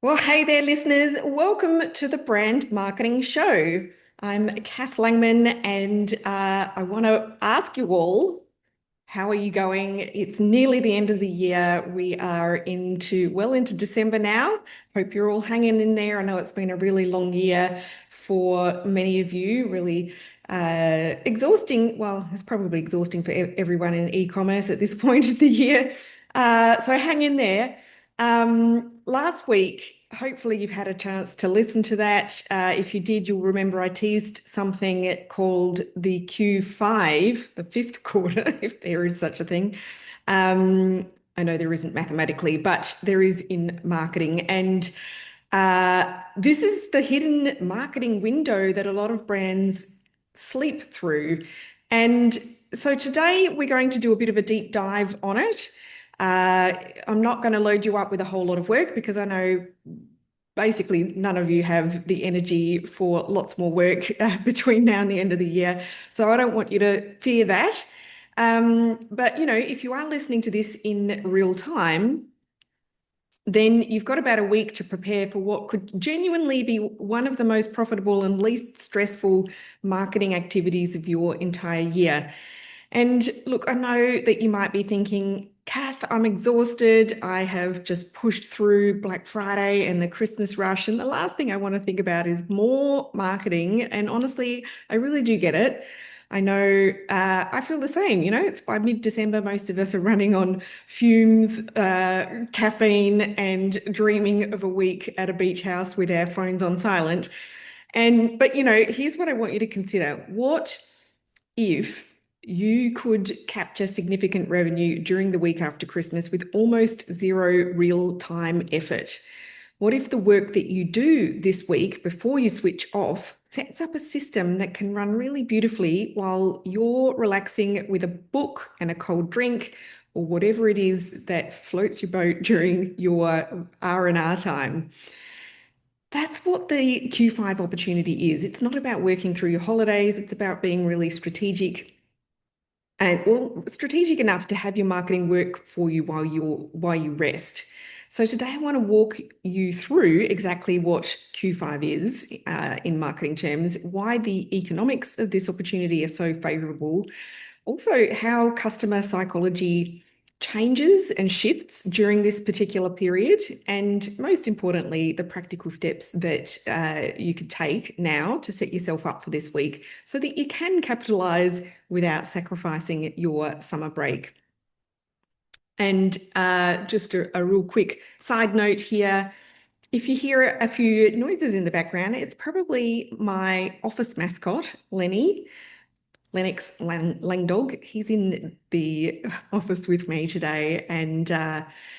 Well, hey there, listeners. Welcome to the Brand Marketing Show. I'm Cath Langman, and I want to ask you all, how are you going? It's nearly the end of the year. We are into December now. Hope you're all hanging in there. I know it's been a really long year for many of you, really exhausting. Well, it's probably exhausting for everyone in e-commerce at this point of the year. So hang in there. Last week, hopefully you've had a chance to listen to that. If you did, you'll remember I teased something called the Q5, the fifth quarter, if there is such a thing. I know there isn't mathematically, but there is in marketing. And this is the hidden marketing window that a lot of brands sleep through. And so today we're going to do a bit of a deep dive on it. I'm not going to load you up with a whole lot of work because I know basically none of you have the energy for lots more work between now and the end of the year. So I don't want you to fear that. But if you are listening to this in real time, then you've got about a week to prepare for what could genuinely be one of the most profitable and least stressful marketing activities of your entire year. And look, I know that you might be thinking, Cath, I'm exhausted. I have just pushed through Black Friday and the Christmas rush. And the last thing I want to think about is more marketing. And honestly, I really do get it. I know I feel the same. It's by mid-December, most of us are running on fumes, caffeine, and dreaming of a week at a beach house with our phones on silent. But here's what I want you to consider. What if you could capture significant revenue during the week after Christmas with almost zero real-time effort? What if the work that you do this week before you switch off sets up a system that can run really beautifully while you're relaxing with a book and a cold drink or whatever it is that floats your boat during your R&R time? That's what the Q5 opportunity is. It's not about working through your holidays. It's about being really strategic and well, strategic enough to have your marketing work for you while you rest. So today I want to walk you through exactly what Q5 is in marketing terms, why the economics of this opportunity are so favorable, also how customer psychology changes and shifts during this particular period, and most importantly, the practical steps that you could take now to set yourself up for this week so that you can capitalize without sacrificing your summer break. And just a real quick side note here. If you hear a few noises in the background, it's probably my office mascot, Lenny. Lennox Langdog. He's in the office with me today, and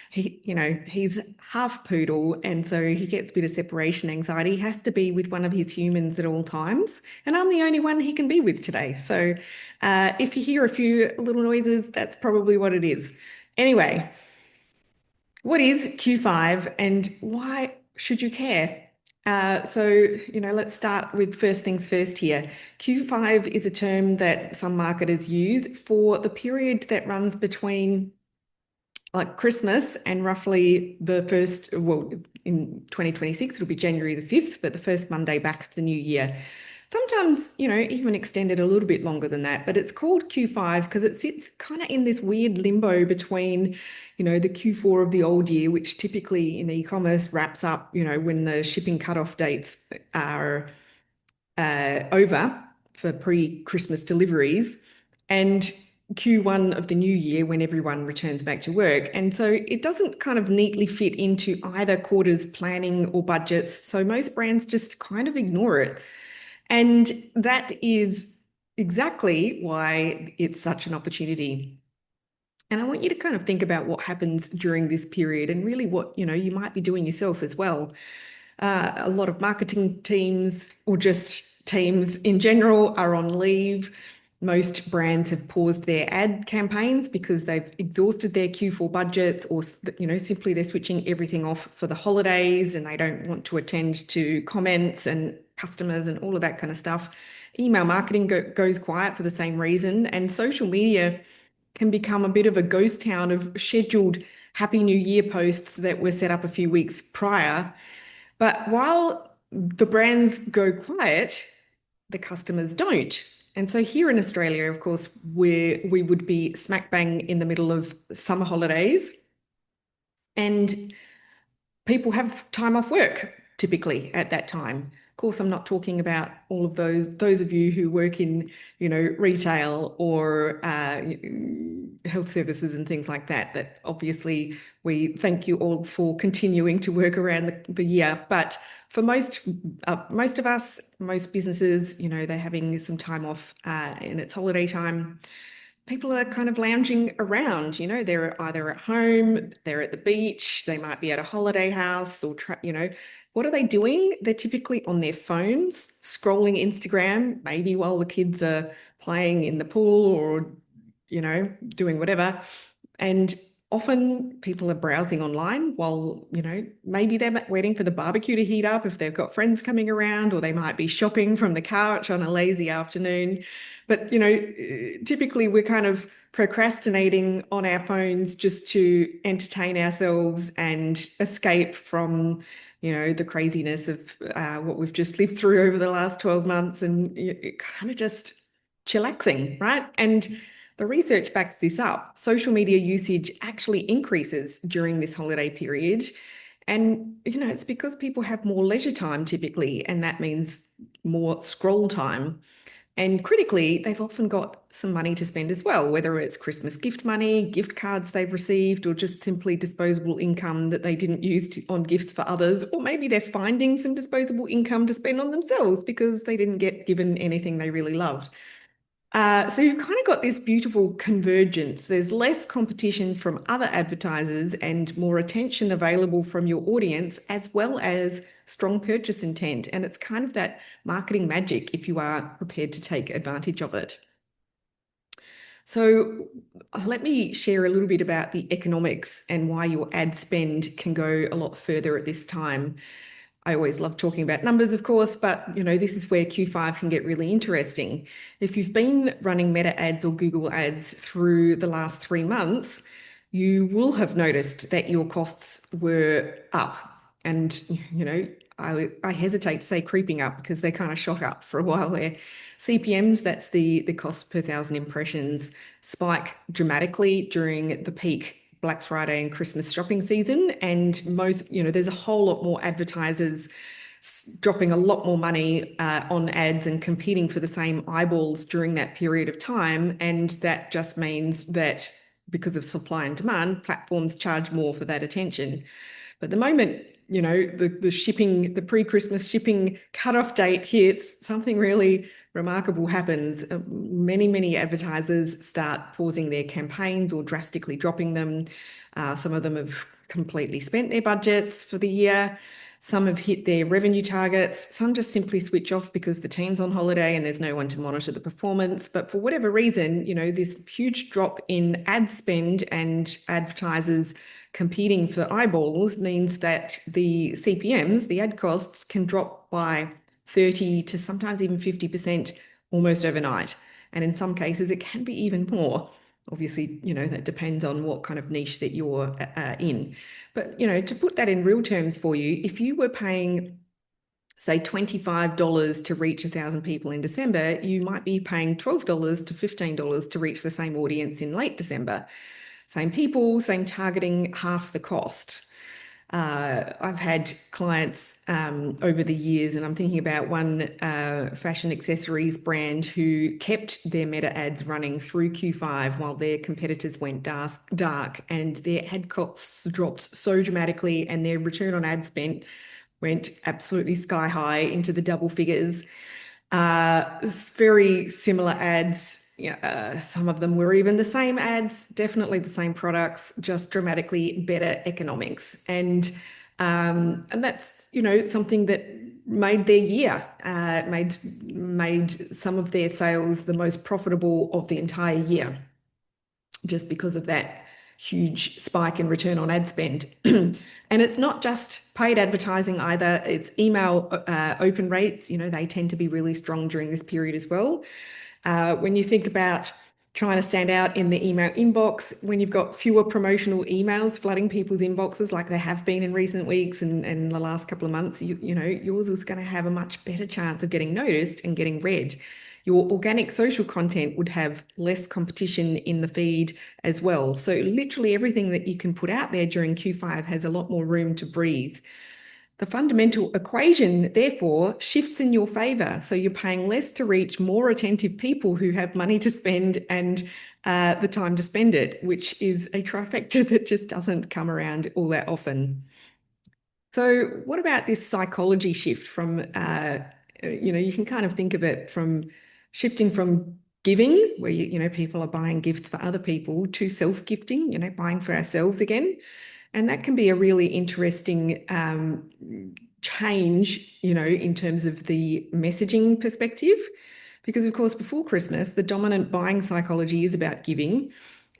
he's half poodle, and so he gets a bit of separation anxiety. He has to be with one of his humans at all times, and I'm the only one he can be with today. So if you hear a few little noises, that's probably what it is. Anyway, what is Q5 and why should you care? Let's start with first things first here. Q5 is a term that some marketers use for the period that runs between like Christmas and roughly the first, well, in 2026, it'll be January the 5th, but the first Monday back of the new year. Sometimes, even extended a little bit longer than that, but it's called Q5 because it sits kind of in this weird limbo between, the Q4 of the old year, which typically in e-commerce wraps up, when the shipping cutoff dates are over for pre-Christmas deliveries, and Q1 of the new year when everyone returns back to work. And so it doesn't kind of neatly fit into either quarter's planning or budgets. So most brands just kind of ignore it. And that is exactly why it's such an opportunity. And I want you to kind of think about what happens during this period and really what, you might be doing yourself as well. A lot of marketing teams or just teams in general are on leave. Most brands have paused their ad campaigns because they've exhausted their Q4 budgets, or simply they're switching everything off for the holidays and they don't want to attend to comments and customers and all of that kind of stuff. Email marketing goes quiet for the same reason, and social media can become a bit of a ghost town of scheduled Happy New Year posts that were set up a few weeks prior. But while the brands go quiet, the customers don't. And so here in Australia, of course, we would be smack bang in the middle of summer holidays, and people have time off work typically at that time. Of course, I'm not talking about all of those of you who work in, retail or health services and things like that. That obviously we thank you all for continuing to work around the year. But for most of us, most businesses, they're having some time off, and it's holiday time. People are kind of lounging around, they're either at home, they're at the beach, they might be at a holiday house or, what are they doing? They're typically on their phones, scrolling Instagram, maybe while the kids are playing in the pool or, doing whatever. And often people are browsing online while, maybe they're waiting for the barbecue to heat up if they've got friends coming around, or they might be shopping from the couch on a lazy afternoon. But, typically we're kind of procrastinating on our phones just to entertain ourselves and escape from, the craziness of what we've just lived through over the last 12 months, and kind of just chillaxing, right? And the research backs this up. Social media usage actually increases during this holiday period. And, it's because people have more leisure time typically, and that means more scroll time. And critically, they've often got some money to spend as well, whether it's Christmas gift money, gift cards they've received, or just simply disposable income that they didn't use on gifts for others. Or maybe they're finding some disposable income to spend on themselves because they didn't get given anything they really loved. So you've kind of got this beautiful convergence. There's less competition from other advertisers and more attention available from your audience, as well as strong purchase intent. And it's kind of that marketing magic if you are prepared to take advantage of it. So let me share a little bit about the economics and why your ad spend can go a lot further at this time. I always love talking about numbers, of course, but this is where Q5 can get really interesting. If you've been running Meta ads or Google ads through the last 3 months, you will have noticed that your costs were up. And, I hesitate to say creeping up because they kind of shot up for a while there. CPMs, that's the cost per thousand impressions, spike dramatically during the peak Black Friday and Christmas shopping season. And there's a whole lot more advertisers dropping a lot more money on ads and competing for the same eyeballs during that period of time. And that just means that because of supply and demand, platforms charge more for that attention. But the moment, the pre-Christmas shipping cutoff date hits, something really remarkable happens. Many advertisers start pausing their campaigns or drastically dropping them. Some of them have completely spent their budgets for the year. Some have hit their revenue targets. Some just simply switch off because the team's on holiday and there's no one to monitor the performance. But for whatever reason, this huge drop in ad spend and advertisers competing for eyeballs means that the CPMs, the ad costs, can drop by 30 to sometimes even 50% almost overnight. And in some cases, it can be even more. Obviously, that depends on what kind of niche that you're in. But, to put that in real terms for you, if you were paying, say, $25 to reach 1,000 people in December, you might be paying $12 to $15 to reach the same audience in late December. Same people, same targeting, half the cost. I've had clients over the years, and I'm thinking about one fashion accessories brand who kept their Meta ads running through Q5 while their competitors went dark, and their ad costs dropped so dramatically, and their return on ad spend went absolutely sky high into the double figures. Very similar ads. Some of them were even the same ads, definitely the same products, just dramatically better economics. And that's, something that made their year, made some of their sales the most profitable of the entire year, just because of that huge spike in return on ad spend. And it's not just paid advertising either. It's email open rates. They tend to be really strong during this period as well. When you think about trying to stand out in the email inbox, when you've got fewer promotional emails flooding people's inboxes like they have been in recent weeks and the last couple of months, you know, yours is going to have a much better chance of getting noticed and getting read. Your organic social content would have less competition in the feed as well. So literally everything that you can put out there during Q5 has a lot more room to breathe. The fundamental equation, therefore, shifts in your favor. So you're paying less to reach more attentive people who have money to spend and the time to spend it, which is a trifecta that just doesn't come around all that often. So what about this psychology shift from, you know, you can kind of think of it from shifting from giving, where, you know, people are buying gifts for other people, to self-gifting, you know, buying for ourselves again. And that can be a really interesting change, you know, in terms of the messaging perspective. Because, of course, before Christmas, the dominant buying psychology is about giving.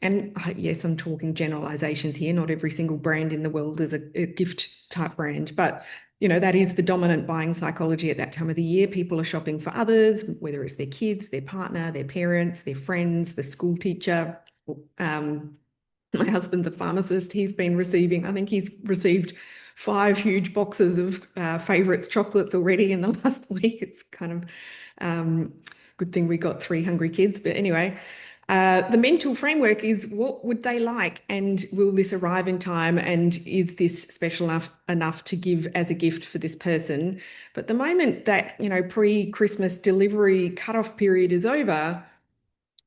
And yes, I'm talking generalizations here. Not every single brand in the world is a gift type brand, but you know, that is the dominant buying psychology at that time of the year. People are shopping for others, whether it's their kids, their partner, their parents, their friends, the school teacher. My husband's a pharmacist. He's been receiving, I think he's received 5 huge boxes of favorites chocolates already in the last week. It's kind of good thing we got 3 hungry kids. But anyway, the mental framework is, what would they like? And will this arrive in time? And is this special enough to give as a gift for this person? But the moment that, you know, pre-Christmas delivery cutoff period is over,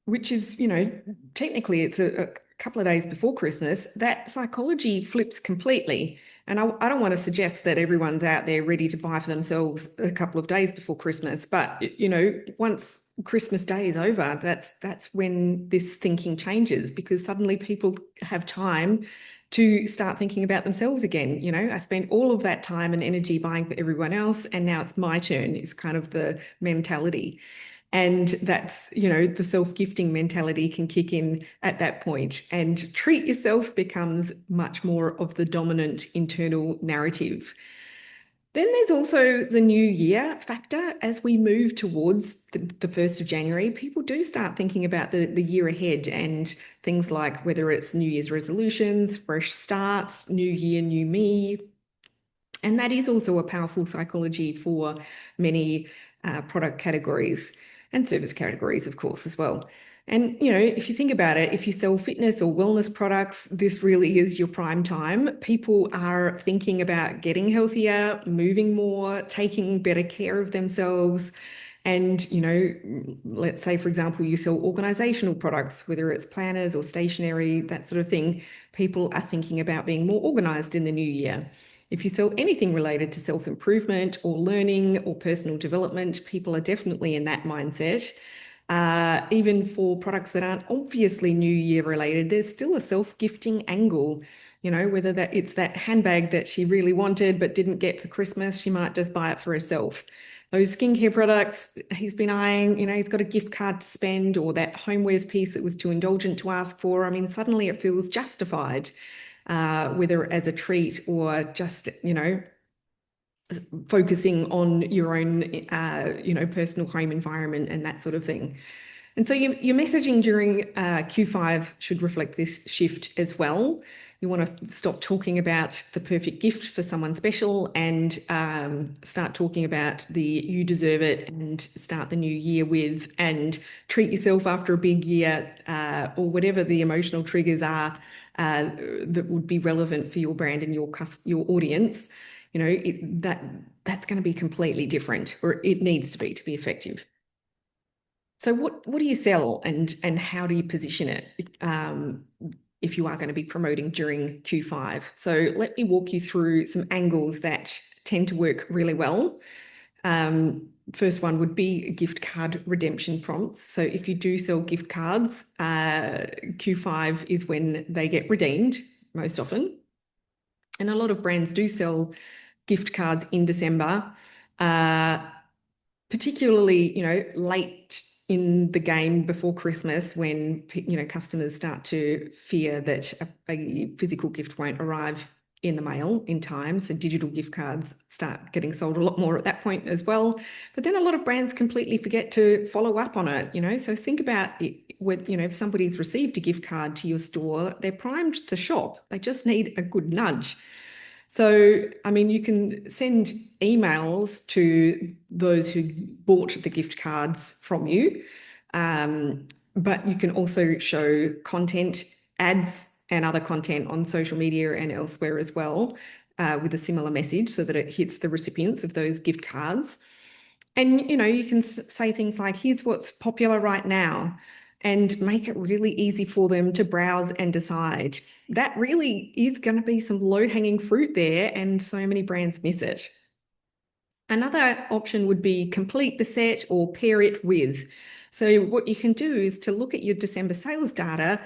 which is, you know, technically it's a couple of days before Christmas, that psychology flips completely. And I don't want to suggest that everyone's out there ready to buy for themselves a couple of days before Christmas, but you know, once Christmas Day is over, that's when this thinking changes, because suddenly people have time to start thinking about themselves again. You know, I spent all of that time and energy buying for everyone else, and now it's my turn, is kind of the mentality. And that's, you know, the self-gifting mentality can kick in at that point, and treat yourself becomes much more of the dominant internal narrative. Then there's also the new year factor. As we move towards the 1st of January, people do start thinking about the year ahead and things like whether it's New Year's resolutions, fresh starts, new year, new me. And that is also a powerful psychology for many product categories and service categories, of course, as well. And, you know, if you think about it, if you sell fitness or wellness products, this really is your prime time. People are thinking about getting healthier, moving more, taking better care of themselves. And, you know, let's say, for example, you sell organizational products, whether it's planners or stationery, that sort of thing. People are thinking about being more organized in the new year. If you sell anything related to self-improvement or learning or personal development, people are definitely in that mindset. Even for products that aren't obviously New Year related, there's still a self-gifting angle. You know, whether that it's that handbag that she really wanted but didn't get for Christmas, she might just buy it for herself. Those skincare products he's been eyeing, you know, he's got a gift card to spend, or that homewares piece that was too indulgent to ask for. I mean, suddenly it feels justified, whether as a treat or just, you know, focusing on your own, you know, personal home environment and that sort of thing. And so your messaging during Q5 should reflect this shift as well. You want to stop talking about the perfect gift for someone special and start talking about the you deserve it, and start the new year with, and treat yourself after a big year, or whatever the emotional triggers are that would be relevant for your brand and your audience. You know, that's going to be completely different, or it needs to be effective. So what do you sell, and how do you position it if you are going to be promoting during Q5? So let me walk you through some angles that tend to work really well. First one would be gift card redemption prompts. So if you do sell gift cards, Q5 is when they get redeemed most often. And a lot of brands do sell gift cards in December, particularly, you know, late in the game before Christmas, when, you know, customers start to fear that a physical gift won't arrive in the mail in time. So digital gift cards start getting sold a lot more at that point as well. But then a lot of brands completely forget to follow up on it, So think about it with, if somebody's received a gift card to your store, they're primed to shop. They just need a good nudge. So, I mean, you can send emails to those who bought the gift cards from you, but you can also show content, ads, and other content on social media and elsewhere as well, with a similar message so that it hits the recipients of those gift cards. And, you can say things like, here's what's popular right now, and make it really easy for them to browse and decide. That really is going to be some low-hanging fruit there, and so many brands miss it. Another option would be complete the set or pair it with. So what you can do is to look at your December sales data,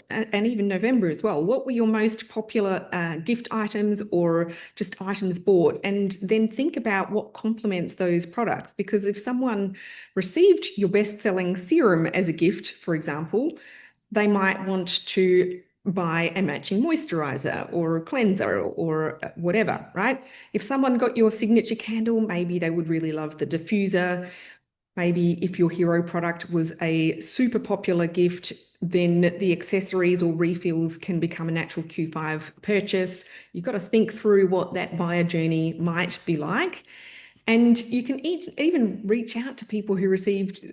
and even November as well, what were your most popular gift items or just items bought, and then think about what complements those products. Because if someone received your best-selling serum as a gift, for example, they might want to buy a matching moisturizer or cleanser or whatever, right? If someone got your signature candle, maybe they would really love the diffuser. Maybe if your hero product was a super popular gift, then the accessories or refills can become a natural Q5 purchase. You've got to think through what that buyer journey might be like. And you can even reach out to people who received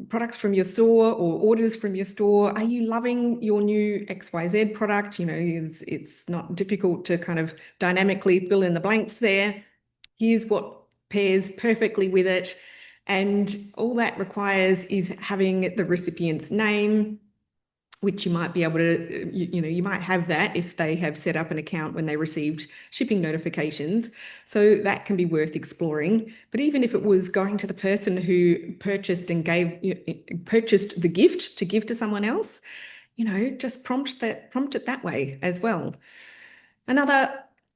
products from your store or orders from your store. Are you loving your new XYZ product? It's not difficult to kind of dynamically fill in the blanks there. Here's what pairs perfectly with it. And all that requires is having the recipient's name, which you might be able to, you might have that if they have set up an account when they received shipping notifications. So that can be worth exploring. But even if it was going to the person who purchased purchased the gift to give to someone else, just prompt it that way as well. Another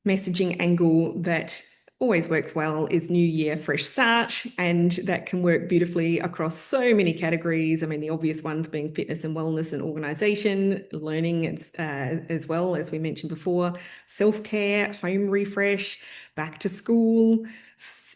messaging angle that always works well is New Year, fresh start, and that can work beautifully across so many categories. I mean, the obvious ones being fitness and wellness and organization, learning as well, as we mentioned before, self-care, home refresh, back to school,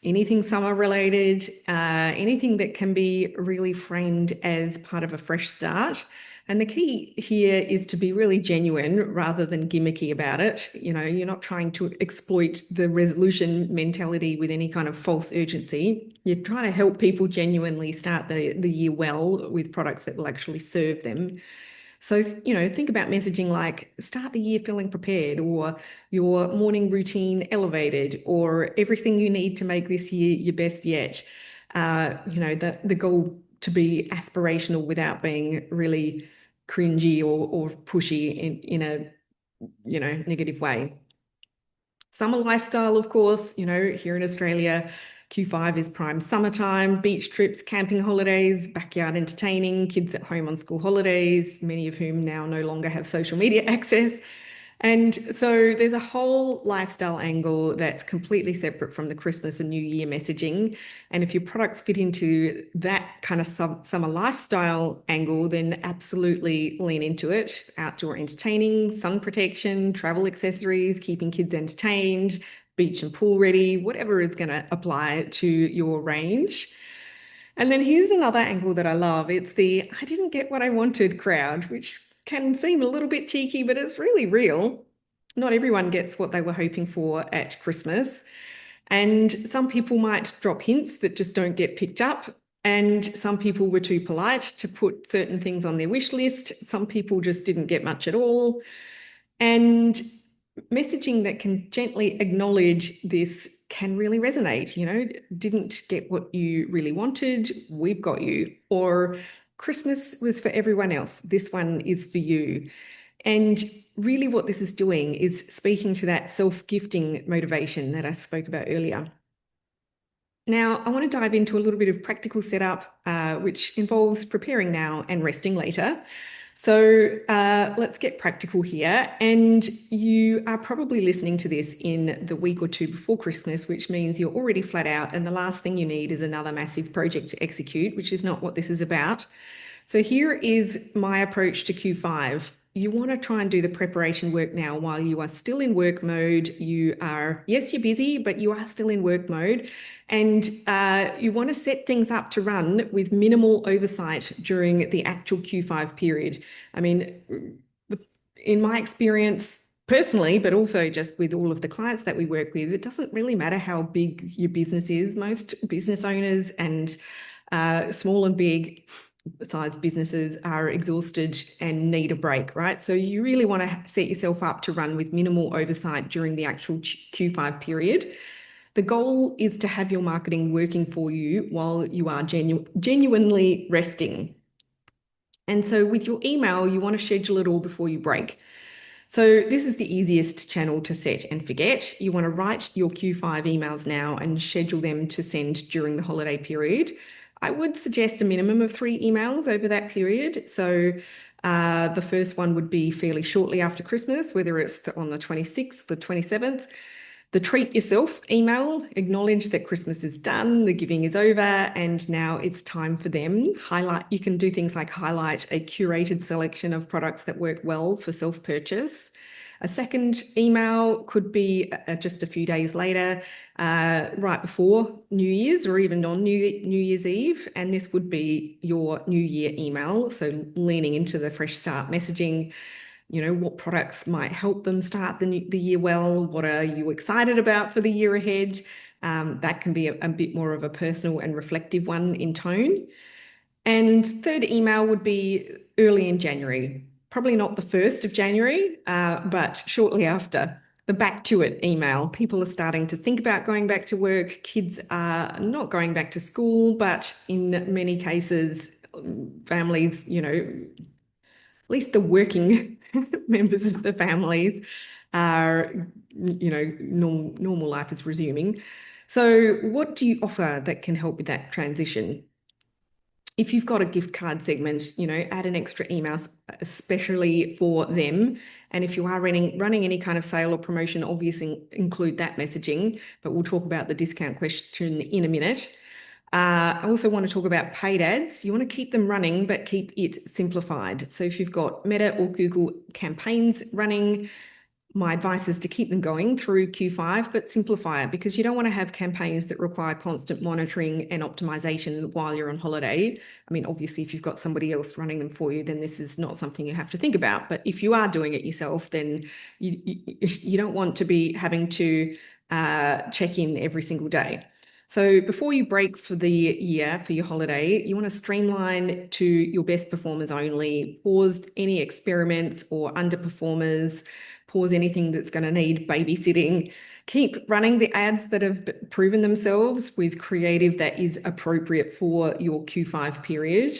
anything summer related, anything that can be really framed as part of a fresh start. And the key here is to be really genuine rather than gimmicky about it. You're not trying to exploit the resolution mentality with any kind of false urgency. You're trying to help people genuinely start the year well with products that will actually serve them. So, think about messaging like start the year feeling prepared, or your morning routine elevated, or everything you need to make this year your best yet. The goal to be aspirational without being really cringy or pushy in a negative way. Summer lifestyle, of course, here in Australia, Q5 is prime summertime, beach trips, camping holidays, backyard entertaining, kids at home on school holidays, many of whom now no longer have social media access. And so there's a whole lifestyle angle that's completely separate from the Christmas and New Year messaging. And if your products fit into that kind of summer lifestyle angle, then absolutely lean into it. Outdoor entertaining, sun protection, travel accessories, keeping kids entertained, beach and pool ready, whatever is going to apply to your range. And then here's another angle that I love. It's the I didn't get what I wanted crowd, which can seem a little bit cheeky, but it's really real. Not everyone gets what they were hoping for at Christmas. And some people might drop hints that just don't get picked up. And some people were too polite to put certain things on their wish list. Some people just didn't get much at all. And messaging that can gently acknowledge this can really resonate. Didn't get what you really wanted, we've got you. Or Christmas was for everyone else, this one is for you. And really what this is doing is speaking to that self-gifting motivation that I spoke about earlier. Now, I want to dive into a little bit of practical setup, which involves preparing now and resting later. So let's get practical here. And you are probably listening to this in the week or two before Christmas, which means you're already flat out. And the last thing you need is another massive project to execute, which is not what this is about. So here is my approach to Q5. you want to try and do the preparation work now while you are still in work mode. Yes, you're busy, but you are still in work mode. And you want to set things up to run with minimal oversight during the actual Q5 period. I mean, in my experience, personally, but also just with all of the clients that we work with, it doesn't really matter how big your business is. Most business owners and small and big sized businesses are exhausted and need a break, right? So you really want to set yourself up to run with minimal oversight during the actual Q5 period. The goal is to have your marketing working for you while you are genuinely resting. And so with your email, you want to schedule it all before you break. So this is the easiest channel to set and forget. You want to write your Q5 emails now and schedule them to send during the holiday period. I would suggest a minimum of 3 emails over that period. So the first one would be fairly shortly after Christmas, whether it's on the 26th, the 27th. The treat yourself email, acknowledge that Christmas is done, the giving is over, and now it's time for them. You can do things like highlight a curated selection of products that work well for self-purchase. A second email could be just a few days later, right before New Year's or even on New Year's Eve. And this would be your New Year email. So leaning into the fresh start messaging, what products might help them start the year well? What are you excited about for the year ahead? That can be a bit more of a personal and reflective one in tone. And third email would be early in January, probably not the 1st of January, but shortly after. The back to it email. People are starting to think about going back to work. Kids are not going back to school, but in many cases, families, at least the working members of the families are, normal life is resuming. So what do you offer that can help with that transition? If you've got a gift card segment, add an extra email especially for them. And if you are running any kind of sale or promotion, obviously include that messaging, but we'll talk about the discount question in a minute. I also want to talk about paid ads. You want to keep them running, but keep it simplified. So if you've got Meta or Google campaigns running, my advice is to keep them going through Q5, but simplify it because you don't want to have campaigns that require constant monitoring and optimization while you're on holiday. I mean, obviously, if you've got somebody else running them for you, then this is not something you have to think about. But if you are doing it yourself, then you don't want to be having to check in every single day. So before you break for the year for your holiday, you want to streamline to your best performers only, pause any experiments or underperformers, pause anything that's going to need babysitting. Keep running the ads that have proven themselves with creative that is appropriate for your Q5 period.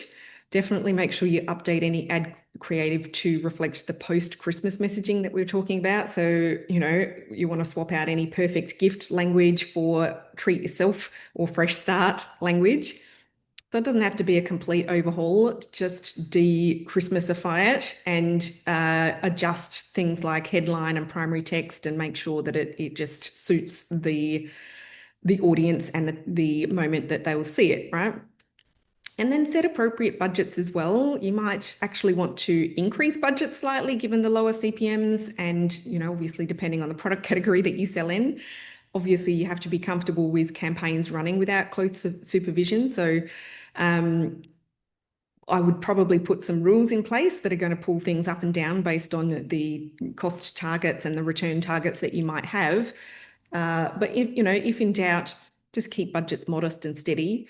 Definitely make sure you update any ad creative to reflect the post-Christmas messaging that we're talking about. So, you want to swap out any perfect gift language for treat yourself or fresh start language. So it doesn't have to be a complete overhaul, just de-Christmasify it and adjust things like headline and primary text and make sure that it just suits the audience and the moment that they will see it, right? And then set appropriate budgets as well. You might actually want to increase budgets slightly given the lower CPMs and, obviously depending on the product category that you sell in. Obviously, you have to be comfortable with campaigns running without close supervision. So I would probably put some rules in place that are going to pull things up and down based on the cost targets and the return targets that you might have. But if in doubt, just keep budgets modest and steady.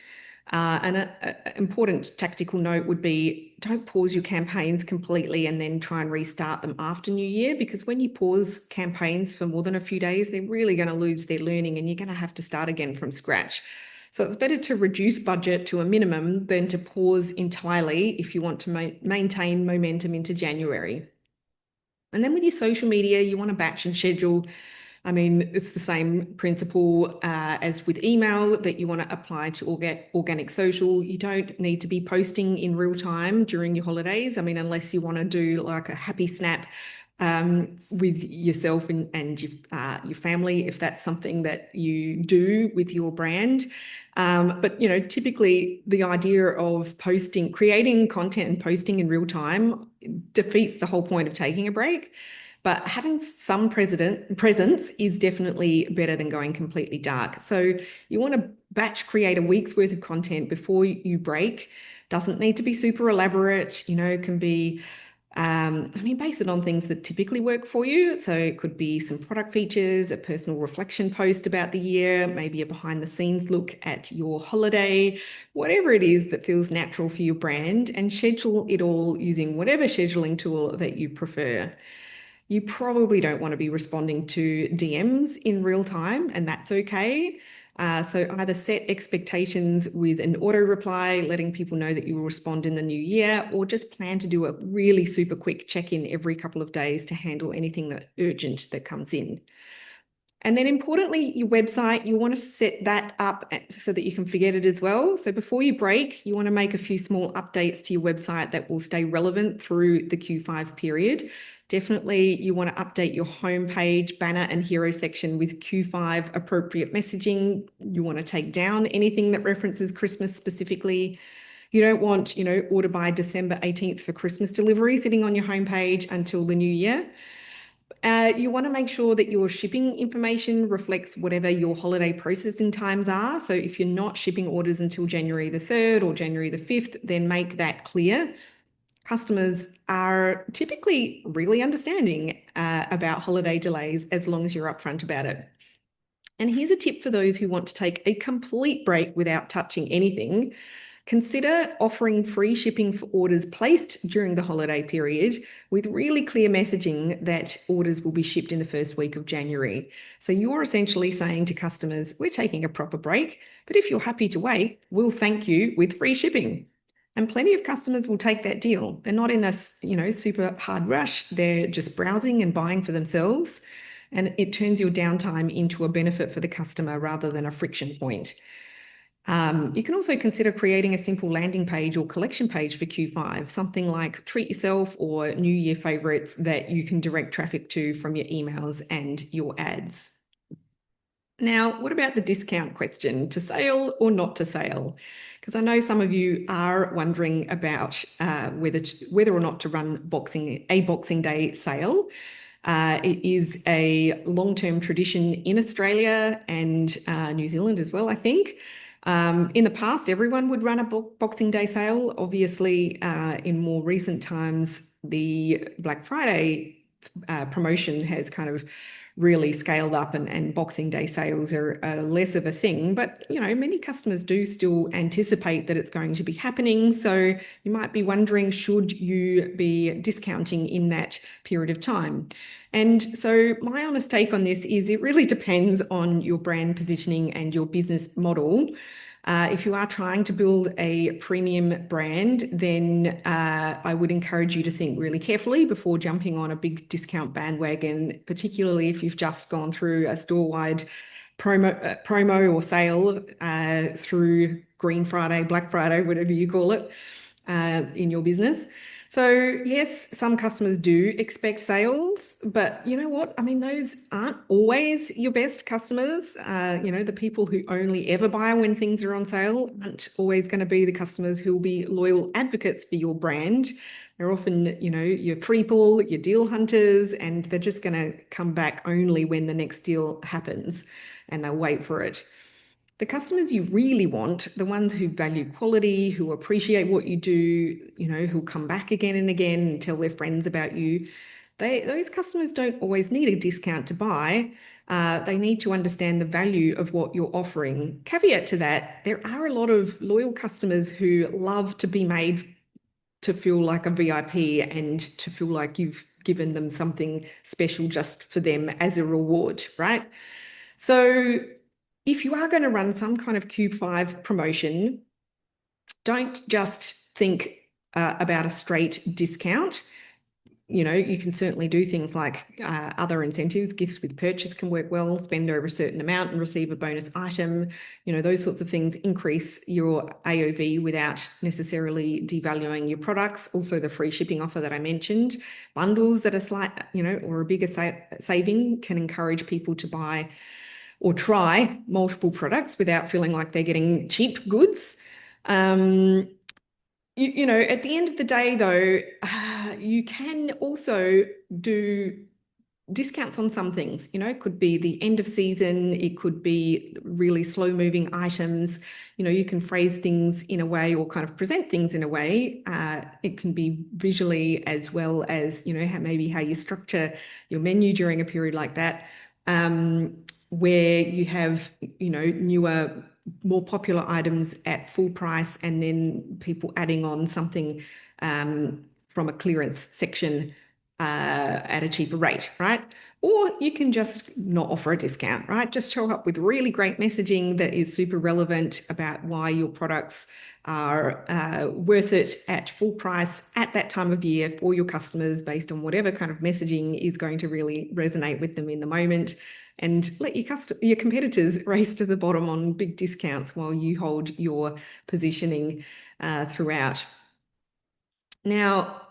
And an important tactical note would be don't pause your campaigns completely and then try and restart them after New Year, because when you pause campaigns for more than a few days, they're really going to lose their learning and you're going to have to start again from scratch. So it's better to reduce budget to a minimum than to pause entirely if you want to maintain momentum into January. And then with your social media, you want to batch and schedule. I mean, it's the same principle as with email that you want to apply to organic social. You don't need to be posting in real time during your holidays. I mean, unless you want to do like a happy snap with yourself and your family, if that's something that you do with your brand. But, typically the idea of creating content and posting in real time defeats the whole point of taking a break. But having some presence is definitely better than going completely dark. So you want to batch create a week's worth of content before you break. Doesn't need to be super elaborate, can be base it on things that typically work for you. So it could be some product features, a personal reflection post about the year, maybe a behind the scenes look at your holiday, whatever it is that feels natural for your brand, and schedule it all using whatever scheduling tool that you prefer. You probably don't want to be responding to DMs in real time, and that's okay. So either set expectations with an auto reply, letting people know that you will respond in the new year, or just plan to do a really super quick check-in every couple of days to handle anything that urgent that comes in. And then importantly, your website, you want to set that up so that you can forget it as well. So before you break, you want to make a few small updates to your website that will stay relevant through the Q5 period. Definitely, you want to update your homepage, banner, and hero section with Q5 appropriate messaging. You want to take down anything that references Christmas specifically. You don't want, order by December 18th for Christmas delivery sitting on your homepage until the new year. You want to make sure that your shipping information reflects whatever your holiday processing times are. So if you're not shipping orders until January the 3rd or January the 5th, then make that clear. Customers are typically really understanding about holiday delays as long as you're upfront about it. And here's a tip for those who want to take a complete break without touching anything. Consider offering free shipping for orders placed during the holiday period with really clear messaging that orders will be shipped in the first week of January. So you're essentially saying to customers, we're taking a proper break, but if you're happy to wait, we'll thank you with free shipping. And plenty of customers will take that deal. They're not in a, super hard rush. They're just browsing and buying for themselves. And it turns your downtime into a benefit for the customer rather than a friction point. You can also consider creating a simple landing page or collection page for Q5, something like treat yourself or New Year favorites that you can direct traffic to from your emails and your ads. Now, what about the discount question, to sale or not to sale? Because I know some of you are wondering about whether or not to run a Boxing Day sale. It is a long-term tradition in Australia and New Zealand as well, I think. In the past, everyone would run a Boxing Day sale. Obviously, in more recent times, the Black Friday promotion has kind of really scaled up and Boxing Day sales are less of a thing. But, many customers do still anticipate that it's going to be happening. So you might be wondering, should you be discounting in that period of time? And so my honest take on this is it really depends on your brand positioning and your business model. If you are trying to build a premium brand, then I would encourage you to think really carefully before jumping on a big discount bandwagon, particularly if you've just gone through a store-wide promo or sale through Green Friday, Black Friday, whatever you call it, in your business. So yes, some customers do expect sales, but you know what? I mean, those aren't always your best customers. The people who only ever buy when things are on sale aren't always going to be the customers who will be loyal advocates for your brand. They're often, your people, your deal hunters, and they're just going to come back only when the next deal happens and they'll wait for it. The customers you really want, the ones who value quality, who appreciate what you do, who'll come back again and again and tell their friends about you, those customers don't always need a discount to buy. They need to understand the value of what you're offering. Caveat to that, there are a lot of loyal customers who love to be made to feel like a VIP and to feel like you've given them something special just for them as a reward, right? So if you are going to run some kind of Q5 promotion, don't just think about a straight discount. You can certainly do things like other incentives. Gifts with purchase can work well. Spend over a certain amount and receive a bonus item. Those sorts of things increase your AOV without necessarily devaluing your products. Also, the free shipping offer that I mentioned. Bundles that are slight, or a bigger saving can encourage people to buy or try multiple products without feeling like they're getting cheap goods. you know, at the end of the day, though, you can also do discounts on some things. You know, it could be the end of season, it could be really slow moving items. You know, you can phrase things in a way or kind of present things in a way. It can be visually as well as, you know, maybe how you structure your menu during a period like that, where you have, you know, newer, more popular items at full price and then people adding on something from a clearance section at a cheaper rate, right? Or you can just not offer a discount, right? Just show up with really great messaging that is super relevant about why your products are worth it at full price at that time of year for your customers based on whatever kind of messaging is going to really resonate with them in the moment. And let your competitors race to the bottom on big discounts while you hold your positioning throughout. Now,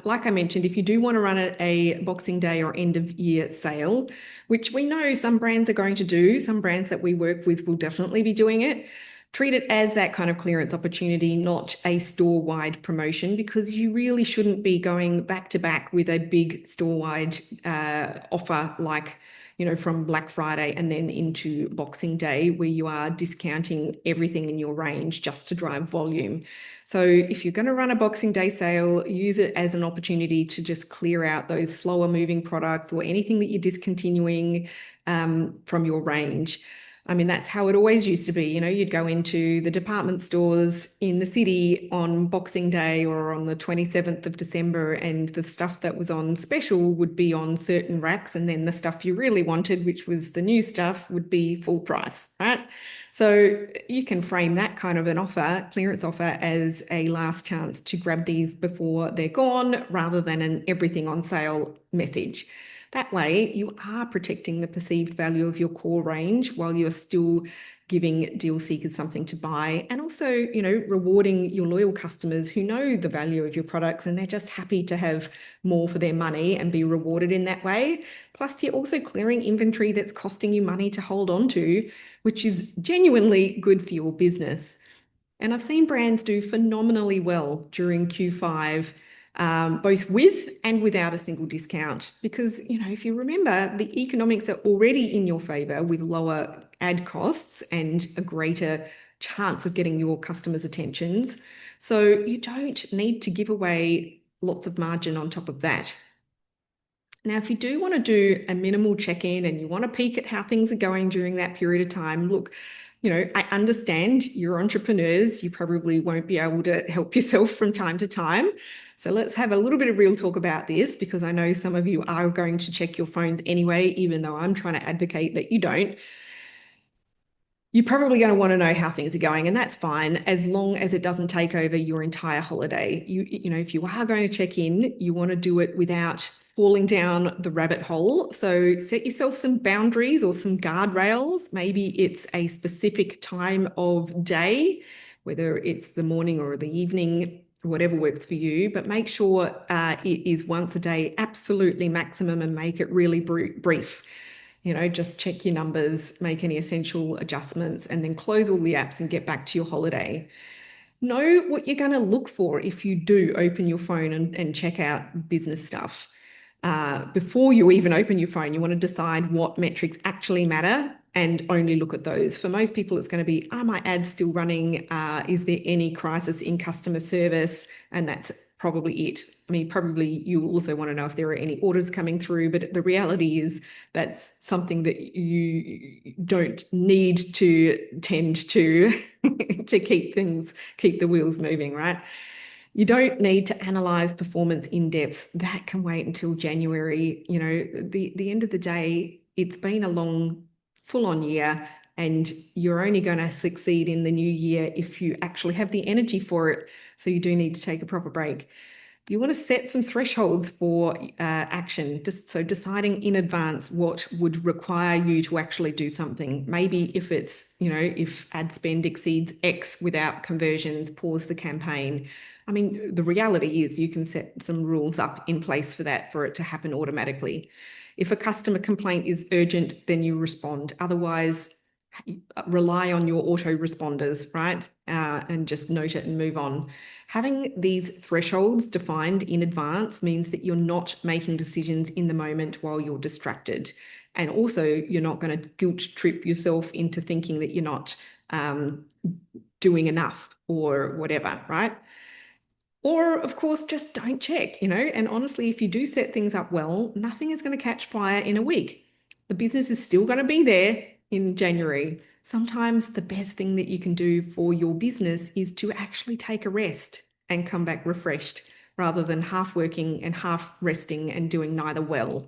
like I mentioned, if you do want to run a Boxing Day or end of year sale, which we know some brands are going to do, some brands that we work with will definitely be doing it, treat it as that kind of clearance opportunity, not a store-wide promotion, because you really shouldn't be going back to back with a big store-wide offer like, you know, from Black Friday and then into Boxing Day, where you are discounting everything in your range just to drive volume. So if you're going to run a Boxing Day sale, use it as an opportunity to just clear out those slower moving products or anything that you're discontinuing from your range. I mean, that's how it always used to be. You know, you'd go into the department stores in the city on Boxing Day or on the 27th of December, and the stuff that was on special would be on certain racks. And then the stuff you really wanted, which was the new stuff, would be full price, right? So you can frame that kind of an offer, clearance offer, as a last chance to grab these before they're gone rather than an everything on sale message. That way, you are protecting the perceived value of your core range while you're still giving deal seekers something to buy, and also, you know, rewarding your loyal customers who know the value of your products and they're just happy to have more for their money and be rewarded in that way. Plus, you're also clearing inventory that's costing you money to hold on to, which is genuinely good for your business. And I've seen brands do phenomenally well during Q5, both with and without a single discount. Because, you know, if you remember, the economics are already in your favor with lower ad costs and a greater chance of getting your customers' attentions. So you don't need to give away lots of margin on top of that. Now, if you do want to do a minimal check-in and you want to peek at how things are going during that period of time, look, you know, I understand you're entrepreneurs. You probably won't be able to help yourself from time to time. So let's have a little bit of real talk about this, because I know some of you are going to check your phones anyway, even though I'm trying to advocate that you don't. You're probably going to want to know how things are going, and that's fine as long as it doesn't take over your entire holiday. You know, if you are going to check in, you want to do it without falling down the rabbit hole. So set yourself some boundaries or some guardrails. Maybe it's a specific time of day, whether it's the morning or the evening, whatever works for you, but make sure it is once a day, absolutely maximum, and make it really brief. You know, just check your numbers, make any essential adjustments, and then close all the apps and get back to your holiday. Know what you're going to look for if you do open your phone and check out business stuff. Before you even open your phone, you want to decide what metrics actually matter and only look at those. For most people, it's going to be, are my ads still running? Is there any crisis in customer service? And that's probably it. I mean, probably you also want to know if there are any orders coming through, but the reality is that's something that you don't need to tend to to keep the wheels moving, right? You don't need to analyze performance in depth. That can wait until January. You know, the end of the day, it's been a long, full-on year, and you're only going to succeed in the new year if you actually have the energy for it. So you do need to take a proper break. You want to set some thresholds for action, so deciding in advance what would require you to actually do something. Maybe if it's, you know, if ad spend exceeds X without conversions, pause the campaign. I mean, the reality is you can set some rules up in place for that, for it to happen automatically. If a customer complaint is urgent, then you respond. Otherwise, rely on your autoresponders, right? And just note it and move on. Having these thresholds defined in advance means that you're not making decisions in the moment while you're distracted. And also, you're not going to guilt trip yourself into thinking that you're not doing enough or whatever, right? Or, of course, just don't check, And honestly, if you do set things up well, nothing is going to catch fire in a week. The business is still going to be there in January. Sometimes the best thing that you can do for your business is to actually take a rest and come back refreshed rather than half working and half resting and doing neither well.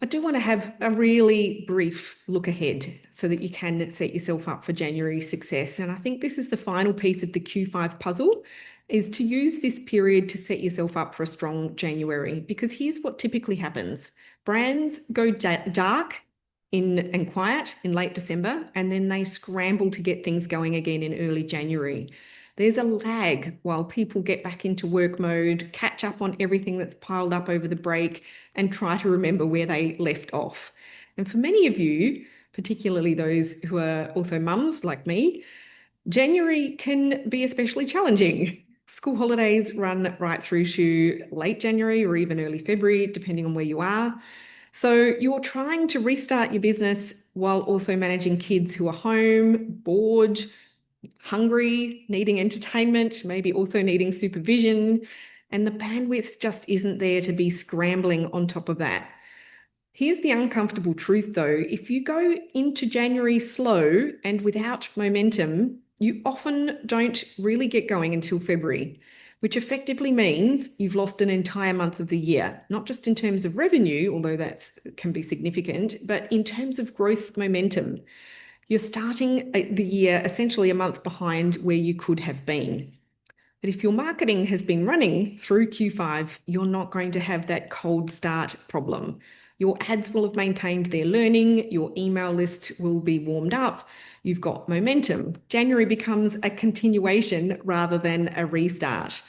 I do want to have a really brief look ahead so that you can set yourself up for January success. And I think this is the final piece of the Q5 puzzle, is to use this period to set yourself up for a strong January. Because here's what typically happens. Brands go dark and quiet in late December, and then they scramble to get things going again in early January. There's a lag while people get back into work mode, catch up on everything that's piled up over the break, and try to remember where they left off. And for many of you, particularly those who are also mums like me, January can be especially challenging. School holidays run right through to late January or even early February, depending on where you are. So you're trying to restart your business while also managing kids who are home, bored, hungry, needing entertainment, maybe also needing supervision, and the bandwidth just isn't there to be scrambling on top of that. Here's the uncomfortable truth though. If you go into January slow and without momentum, you often don't really get going until February, which effectively means you've lost an entire month of the year, not just in terms of revenue, although that can be significant, but in terms of growth momentum. You're starting the year essentially a month behind where you could have been. But if your marketing has been running through Q5, you're not going to have that cold start problem. Your ads will have maintained their learning, your email list will be warmed up, you've got momentum. January becomes a continuation rather than a restart.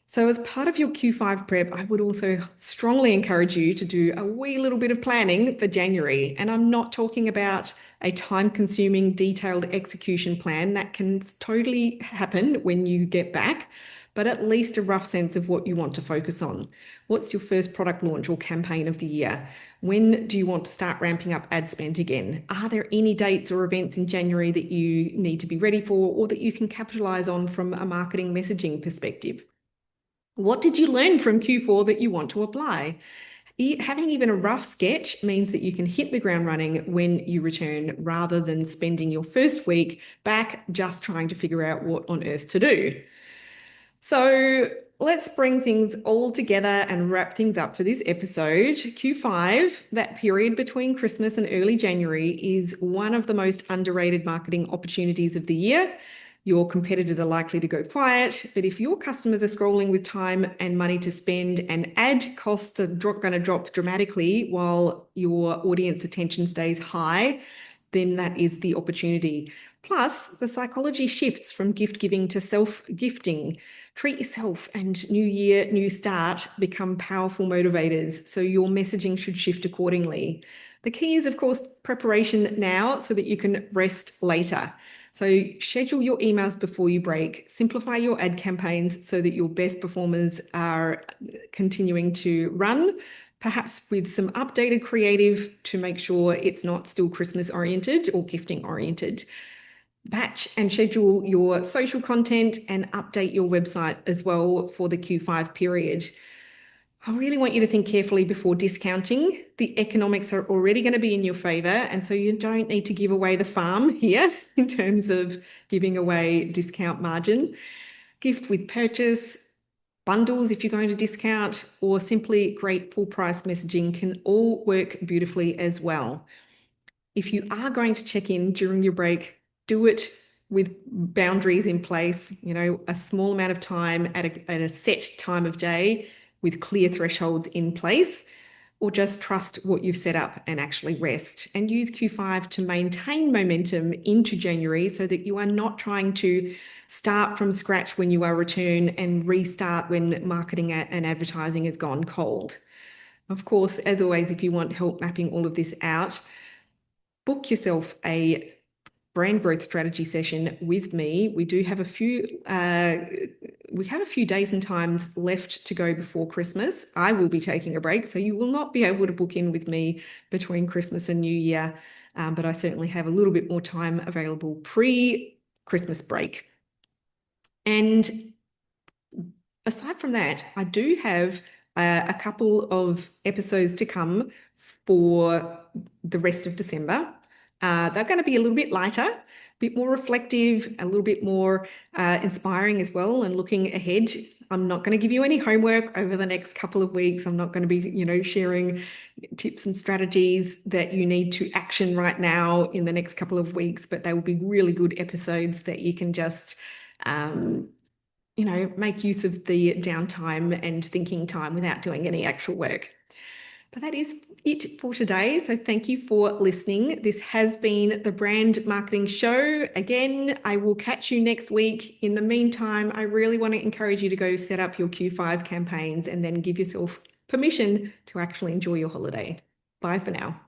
So as part of your Q5 prep, I would also strongly encourage you to do a wee little bit of planning for January. And I'm not talking about a time-consuming, detailed execution plan. That can totally happen when you get back, but at least a rough sense of what you want to focus on. What's your first product launch or campaign of the year? When do you want to start ramping up ad spend again? Are there any dates or events in January that you need to be ready for or that you can capitalize on from a marketing messaging perspective? What did you learn from Q4 that you want to apply? Having even a rough sketch means that you can hit the ground running when you return rather than spending your first week back just trying to figure out what on earth to do. So let's bring things all together and wrap things up for this episode. Q5, that period between Christmas and early January, is one of the most underrated marketing opportunities of the year. Your competitors are likely to go quiet, but if your customers are scrolling with time and money to spend and ad costs are going to drop dramatically while your audience attention stays high, then that is the opportunity. Plus, the psychology shifts from gift giving to self-gifting. Treat yourself and new year, new start become powerful motivators. So your messaging should shift accordingly. The key is, of course, preparation now so that you can rest later. So schedule your emails before you break, simplify your ad campaigns so that your best performers are continuing to run, perhaps with some updated creative to make sure it's not still Christmas oriented or gifting oriented. Batch and schedule your social content and update your website as well for the Q5 period. I really want you to think carefully before discounting. The economics are already going to be in your favor, and so you don't need to give away the farm here in terms of giving away discount margin. Gift with purchase, bundles if you're going to discount, or simply great full price messaging can all work beautifully as well. If you are going to check in during your break, do it with boundaries in place, a small amount of time at a set time of day with clear thresholds in place, or just trust what you've set up and actually rest. And use Q5 to maintain momentum into January so that you are not trying to start from scratch when you are return and restart when marketing and advertising has gone cold. Of course, as always, if you want help mapping all of this out, book yourself a brand growth strategy session with me. We do have a few days and times left to go before Christmas. I will be taking a break, so you will not be able to book in with me between Christmas and New Year, but I certainly have a little bit more time available pre-Christmas break. And aside from that, I do have a couple of episodes to come for the rest of December. They're going to be a little bit lighter, a bit more reflective, a little bit more inspiring as well, and looking ahead. I'm not going to give you any homework over the next couple of weeks. I'm not going to be, sharing tips and strategies that you need to action right now in the next couple of weeks, but they will be really good episodes that you can just make use of the downtime and thinking time without doing any actual work. But that is it for today. So thank you for listening. This has been the Brand Marketing Show. Again, I will catch you next week. In the meantime, I really want to encourage you to go set up your Q5 campaigns and then give yourself permission to actually enjoy your holiday. Bye for now.